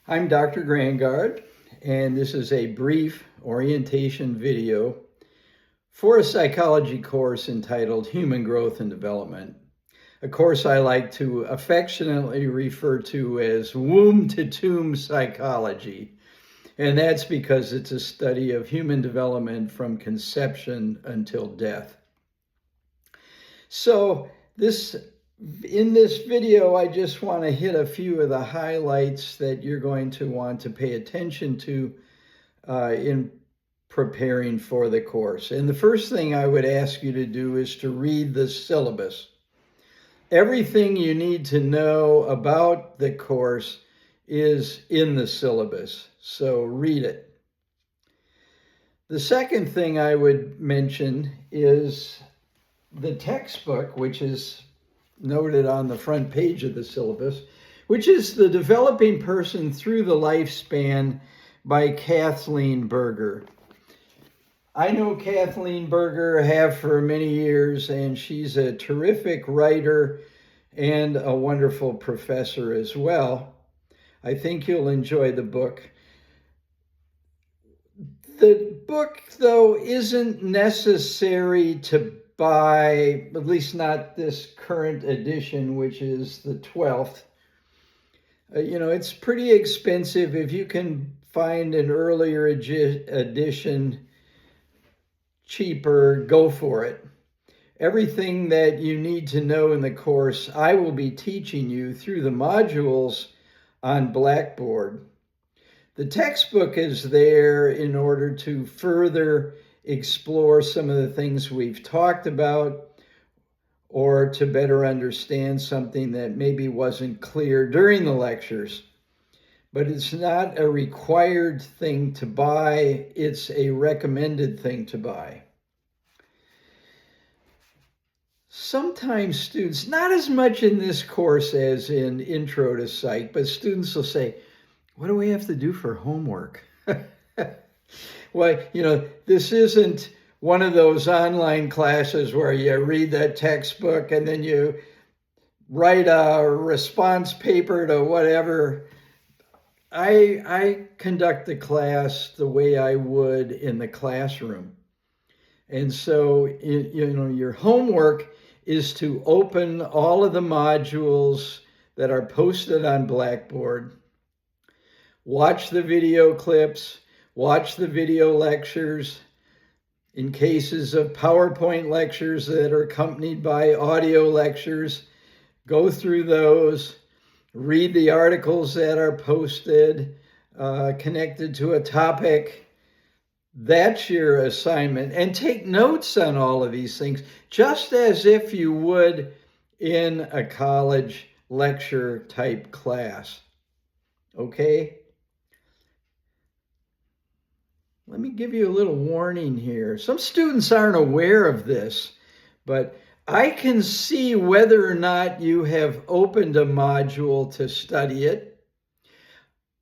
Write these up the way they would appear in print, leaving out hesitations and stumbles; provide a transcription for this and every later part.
I'm Dr. Grangard, and this is a brief orientation video for a psychology course entitled Human Growth and Development, a course I like to affectionately refer to as womb to tomb psychology. And that's because it's a study of human development from conception until death. So in this video, I just want to hit a few of the highlights that you're going to want to pay attention to in preparing for the course. And the first thing I would ask you to do is to read the syllabus. Everything you need to know about the course is in the syllabus, so read it. The second thing I would mention is the textbook, which is noted on the front page of the syllabus, which is The Developing Person Through the Lifespan by Kathleen Berger. I know Kathleen Berger, have for many years, and she's a terrific writer and a wonderful professor as well. I think you'll enjoy the book. The book, though, isn't necessary to buy, at least not this current edition, which is the 12th. It's pretty expensive. If you can find an earlier edition cheaper, go for it. Everything that you need to know in the course, I will be teaching you through the modules on Blackboard. The textbook is there in order to further explore some of the things we've talked about, or to better understand something that maybe wasn't clear during the lectures. But it's not a required thing to buy, it's a recommended thing to buy. Sometimes students, not as much in this course as in Intro to Psych, but students will say, what do we have to do for homework? Well, this isn't one of those online classes where you read that textbook and then you write a response paper to whatever. I conduct the class the way I would in the classroom. And so, your homework is to open all of the modules that are posted on Blackboard, watch the video clips, watch the video lectures. In cases of PowerPoint lectures that are accompanied by audio lectures, go through those, read the articles that are posted, connected to a topic. That's your assignment. And take notes on all of these things, just as if you would in a college lecture type class. Okay? Let me give you a little warning here. Some students aren't aware of this, but I can see whether or not you have opened a module to study it.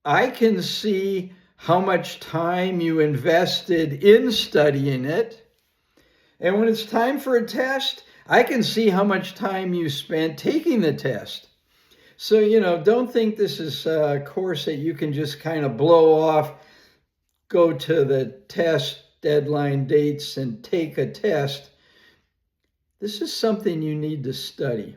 I can see how much time you invested in studying it. And when it's time for a test, I can see how much time you spent taking the test. So, don't think this is a course that you can just kind of blow off, go to the test deadline dates and take a test. This is something you need to study.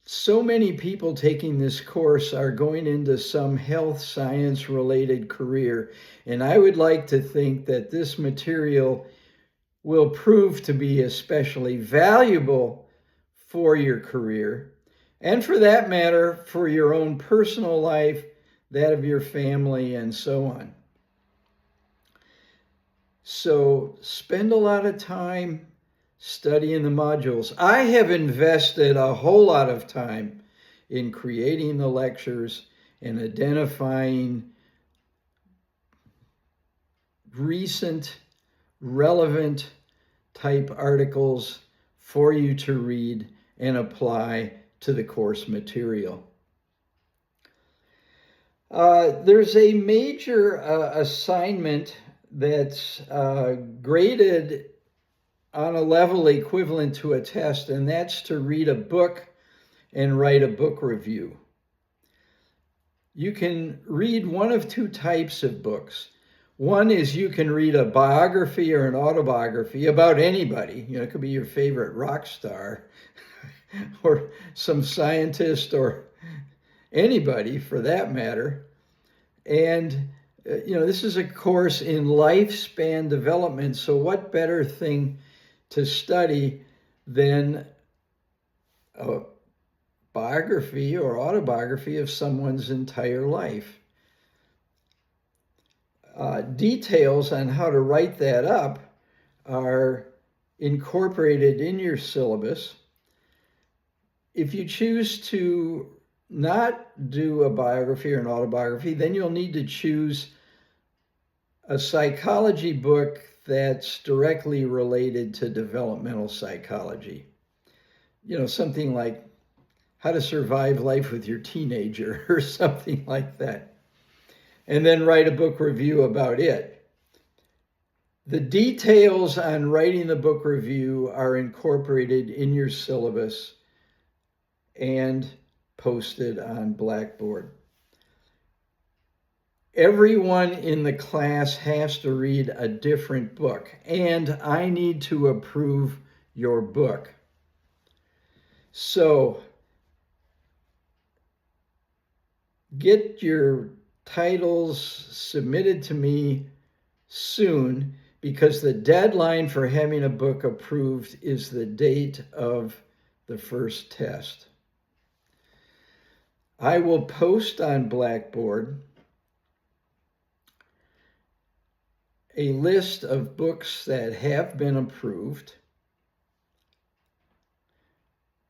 So many people taking this course are going into some health science related career, and I would like to think that this material will prove to be especially valuable for your career, and for that matter, for your own personal life, that of your family, and so on. So spend a lot of time studying the modules. I have invested a whole lot of time in creating the lectures and identifying recent, relevant type articles for you to read and apply to the course material. There's a major assignment that's graded on a level equivalent to a test, and that's to read a book and write a book review. You can read one of two types of books. One is you can read a biography or an autobiography about anybody. It could be your favorite rock star or some scientist or anybody for that matter. And, this is a course in lifespan development. So what better thing to study than a biography or autobiography of someone's entire life? Details on how to write that up are incorporated in your syllabus. If you choose to not do a biography or an autobiography, then you'll need to choose a psychology book that's directly related to developmental psychology. Something like How to Survive Life with Your Teenager or something like that. And then write a book review about it. The details on writing the book review are incorporated in your syllabus and posted on Blackboard. Everyone in the class has to read a different book, and I need to approve your book. So get your titles submitted to me soon, because the deadline for having a book approved is the date of the first test. I will post on Blackboard a list of books that have been approved.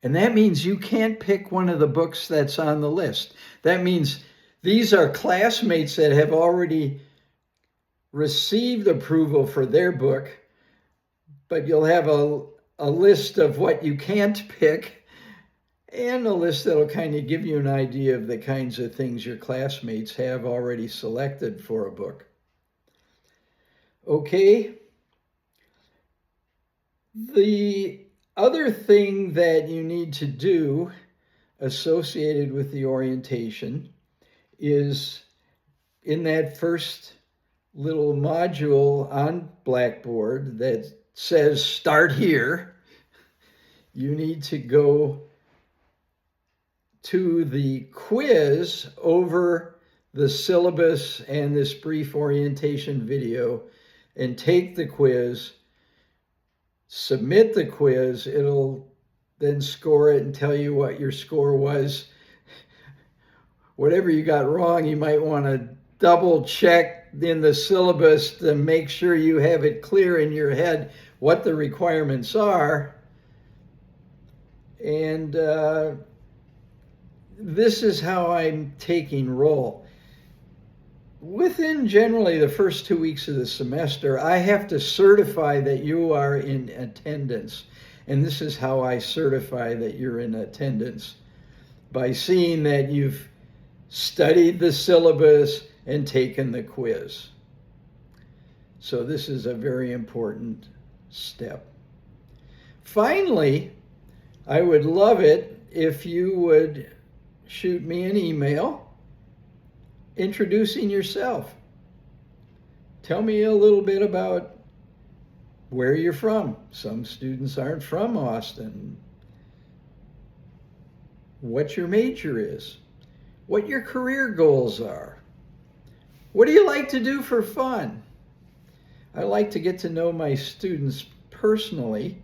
And that means you can't pick one of the books that's on the list. That means these are classmates that have already received approval for their book, but you'll have a list of what you can't pick and a list that'll kind of give you an idea of the kinds of things your classmates have already selected for a book. Okay. The other thing that you need to do associated with the orientation is in that first little module on Blackboard that says start here, you need to go to the quiz over the syllabus and this brief orientation video and take the quiz, submit the quiz. It'll then score it and tell you what your score was. Whatever you got wrong, you might want to double check in the syllabus to make sure you have it clear in your head what the requirements are. And this is how I'm taking roll. Within generally the first 2 weeks of the semester, I have to certify that you are in attendance. And this is how I certify that you're in attendance: by seeing that you've studied the syllabus and taken the quiz. So this is a very important step. Finally, I would love it if you would shoot me an email introducing yourself. Tell me a little bit about where you're from. Some students aren't from Austin. What your major is, what your career goals are. What do you like to do for fun? I like to get to know my students personally,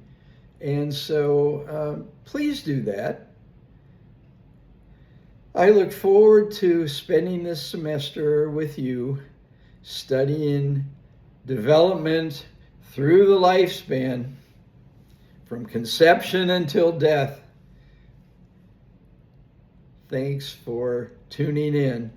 and so please do that. I look forward to spending this semester with you, studying development through the lifespan, from conception until death. Thanks for tuning in.